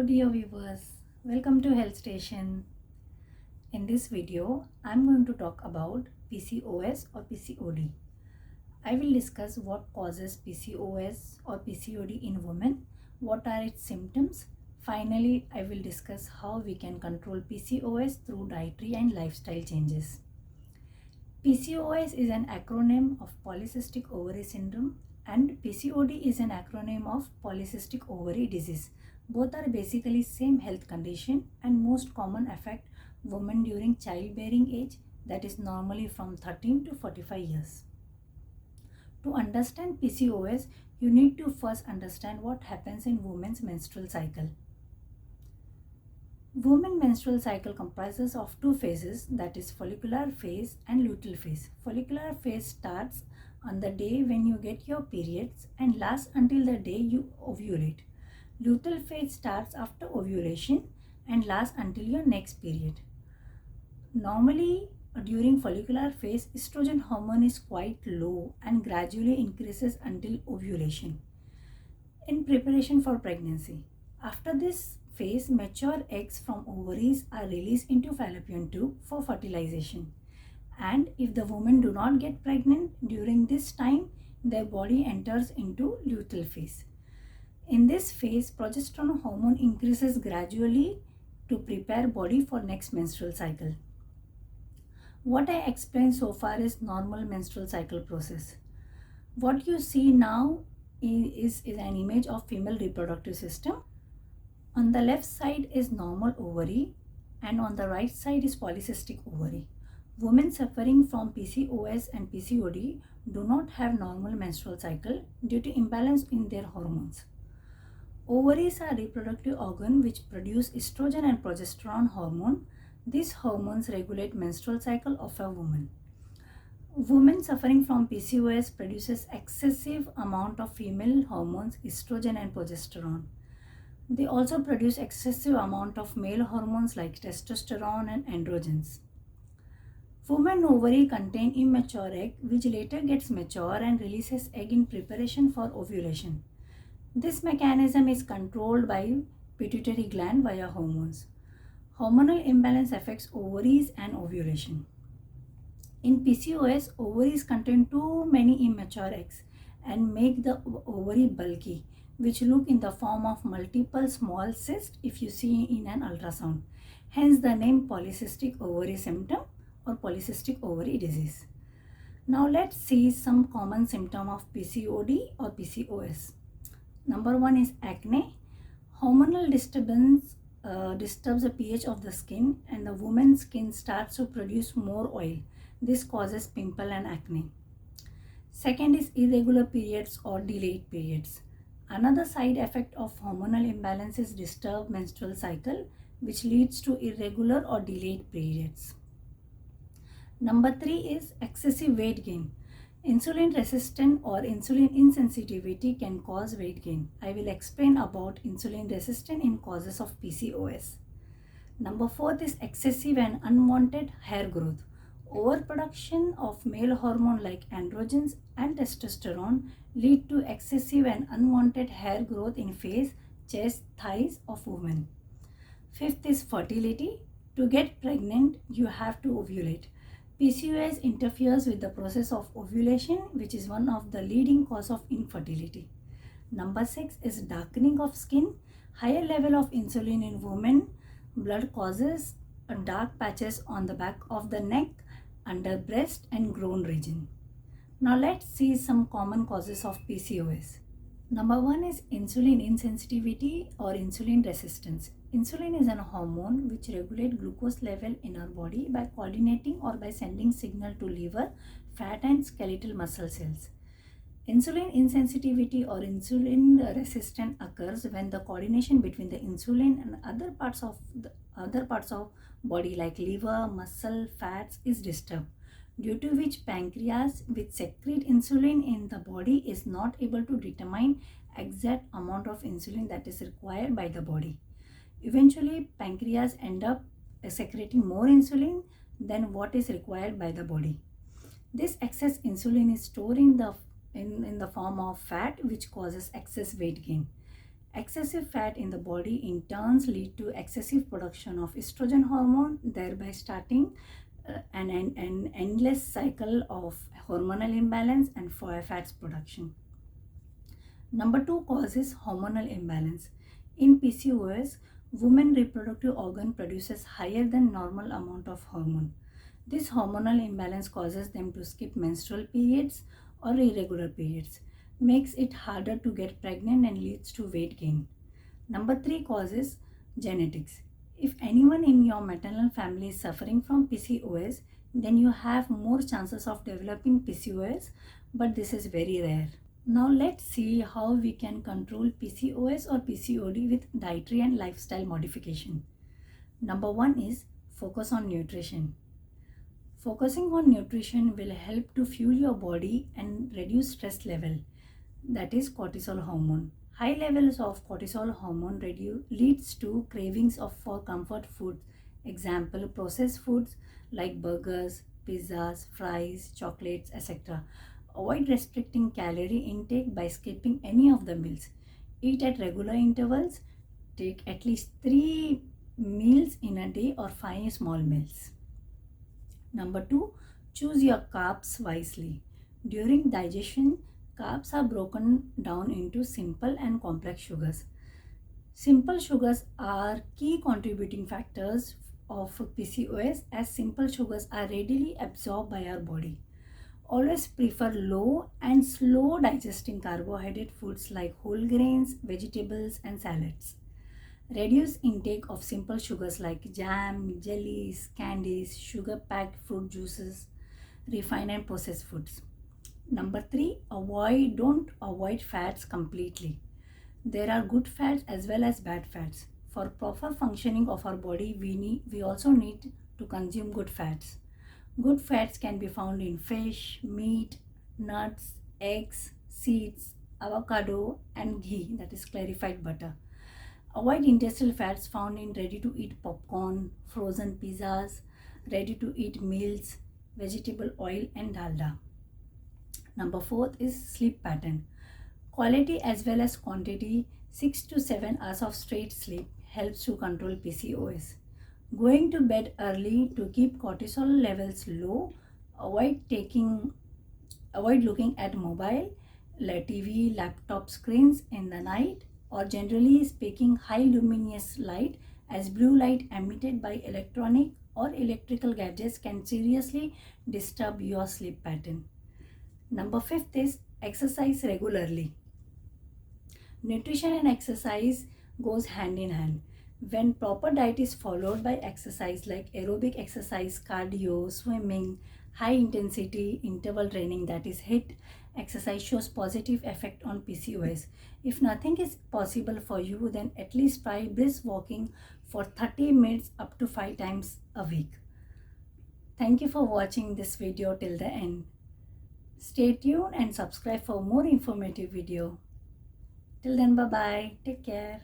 Hello dear viewers, welcome to Health Station. In this video, I'm going to talk about PCOS or PCOD. I will discuss what causes PCOS or PCOD in women, what are its symptoms. Finally, I will discuss how we can control PCOS through dietary and lifestyle changes. PCOS is an acronym of polycystic ovary syndrome and PCOD is an acronym of polycystic ovary disease. Both are basically same health condition and most common affect women during childbearing age, that is normally from 13 to 45 years. To understand PCOS, you need to first understand what happens in women's menstrual cycle. Women menstrual cycle comprises of two phases, that is follicular phase and luteal phase. Follicular phase starts on the day when you get your periods and lasts until the day you ovulate. Luteal phase starts after ovulation and lasts until your next period. Normally, during follicular phase, estrogen hormone is quite low and gradually increases until ovulation. In preparation for pregnancy, after this phase, mature eggs from ovaries are released into fallopian tube for fertilization. And if the women do not get pregnant during this time, their body enters into luteal phase. In this phase, progesterone hormone increases gradually to prepare body for next menstrual cycle. What I explained so far is normal menstrual cycle process. What you see now is an image of female reproductive system. On the left side is normal ovary and on the right side is polycystic ovary. Women suffering from PCOS and PCOD do not have normal menstrual cycle due to imbalance in their hormones. Ovaries are reproductive organ which produce estrogen and progesterone hormone. These hormones regulate menstrual cycle of a woman. Women suffering from PCOS produces excessive amount of female hormones, estrogen and progesterone. They also produce excessive amount of male hormones like testosterone and androgens. Women ovary contain immature egg which later gets mature and releases egg in preparation for ovulation. This mechanism is controlled by pituitary gland via hormones. Hormonal imbalance affects ovaries and ovulation. In PCOS, ovaries contain too many immature eggs and make the ovary bulky, which look in the form of multiple small cysts if you see in an ultrasound. Hence the name polycystic ovary symptom or polycystic ovary disease. Now let's see some common symptom of PCOD or PCOS. Number one is acne. Hormonal disturbance disturbs the pH of the skin and the woman's skin starts to produce more oil. This causes pimple and acne. Second is irregular periods or delayed periods. Another side effect of hormonal imbalance is disturbed menstrual cycle, which leads to irregular or delayed periods. Number three is excessive weight gain. Insulin resistance or insulin insensitivity can cause weight gain. I will explain about insulin resistance in causes of PCOS. Number fourth is excessive and unwanted hair growth. Overproduction of male hormone like androgens and testosterone lead to excessive and unwanted hair growth in face, chest, thighs of women. Fifth is fertility. To get pregnant, you have to ovulate. PCOS interferes with the process of ovulation, which is one of the leading cause of infertility. Number 6 is darkening of skin. Higher level of insulin in women blood causes dark patches on the back of the neck, under breast and groin region. Now let's see some common causes of PCOS. Number 1 is insulin insensitivity or insulin resistance. Insulin is a hormone which regulates glucose level in our body by coordinating or by sending signal to liver, fat and skeletal muscle cells. Insulin insensitivity or insulin resistance occurs when the coordination between the insulin and other parts of body like liver, muscle, fats is disturbed, due to which pancreas which secrete insulin in the body is not able to determine exact amount of insulin that is required by the body. Eventually, pancreas end up secreting more insulin than what is required by the body. This excess insulin is stored in the form of fat, which causes excess weight gain. Excessive fat in the body in turn lead to excessive production of estrogen hormone, thereby starting an endless cycle of hormonal imbalance and fats production. Number 2 cause is hormonal imbalance. In PCOS, women reproductive organ produces higher than normal amount of hormone. This hormonal imbalance causes them to skip menstrual periods or irregular periods, makes it harder to get pregnant and leads to weight gain. Number 3 cause is genetics. If anyone in your maternal family is suffering from PCOS, then you have more chances of developing PCOS, but this is very rare. Now let's see how we can control PCOS or PCOD with dietary and lifestyle modification. Number 1 is focus on nutrition. Focusing on nutrition will help to fuel your body and reduce stress level, that is cortisol hormone. High levels of cortisol hormone leads to cravings for comfort food. Example, processed foods like burgers, pizzas, fries, chocolates, etc. Avoid restricting calorie intake by skipping any of the meals. Eat at regular intervals. Take at least 3 meals in a day or 5 small meals. Number 2, choose your carbs wisely. During digestion, carbs are broken down into simple and complex sugars. Simple sugars are key contributing factors of PCOS, as simple sugars are readily absorbed by our body. Always prefer low and slow digesting carbohydrate foods like whole grains, vegetables and salads. Reduce intake of simple sugars like jam, jellies, candies, sugar-packed fruit juices, refined and processed foods. Number 3, don't avoid fats completely. There are good fats as well as bad fats. For proper functioning of our body, we also need to consume good fats. Good fats can be found in fish, meat, nuts, eggs, seeds, avocado and ghee, that is clarified butter. Avoid industrial fats found in ready-to-eat popcorn, frozen pizzas, ready-to-eat meals, vegetable oil and dalda. Number 4 is sleep pattern. Quality as well as quantity, 6 to 7 hours of straight sleep helps to control PCOS. Going to bed early to keep cortisol levels low. Avoid looking at mobile, TV, laptop screens in the night, or generally speaking high luminous light, as blue light emitted by electronic or electrical gadgets can seriously disturb your sleep pattern. Number 5 is exercise regularly. Nutrition and exercise goes hand in hand. When proper diet is followed by exercise like aerobic exercise, cardio, swimming, high intensity interval training, that is HIIT exercise, shows positive effect on PCOS. If nothing is possible for you, then at least try brisk walking for 30 minutes up to 5 times a week. Thank you for watching this video till the end. Stay tuned and subscribe for more informative video. Till then, bye bye. Take care.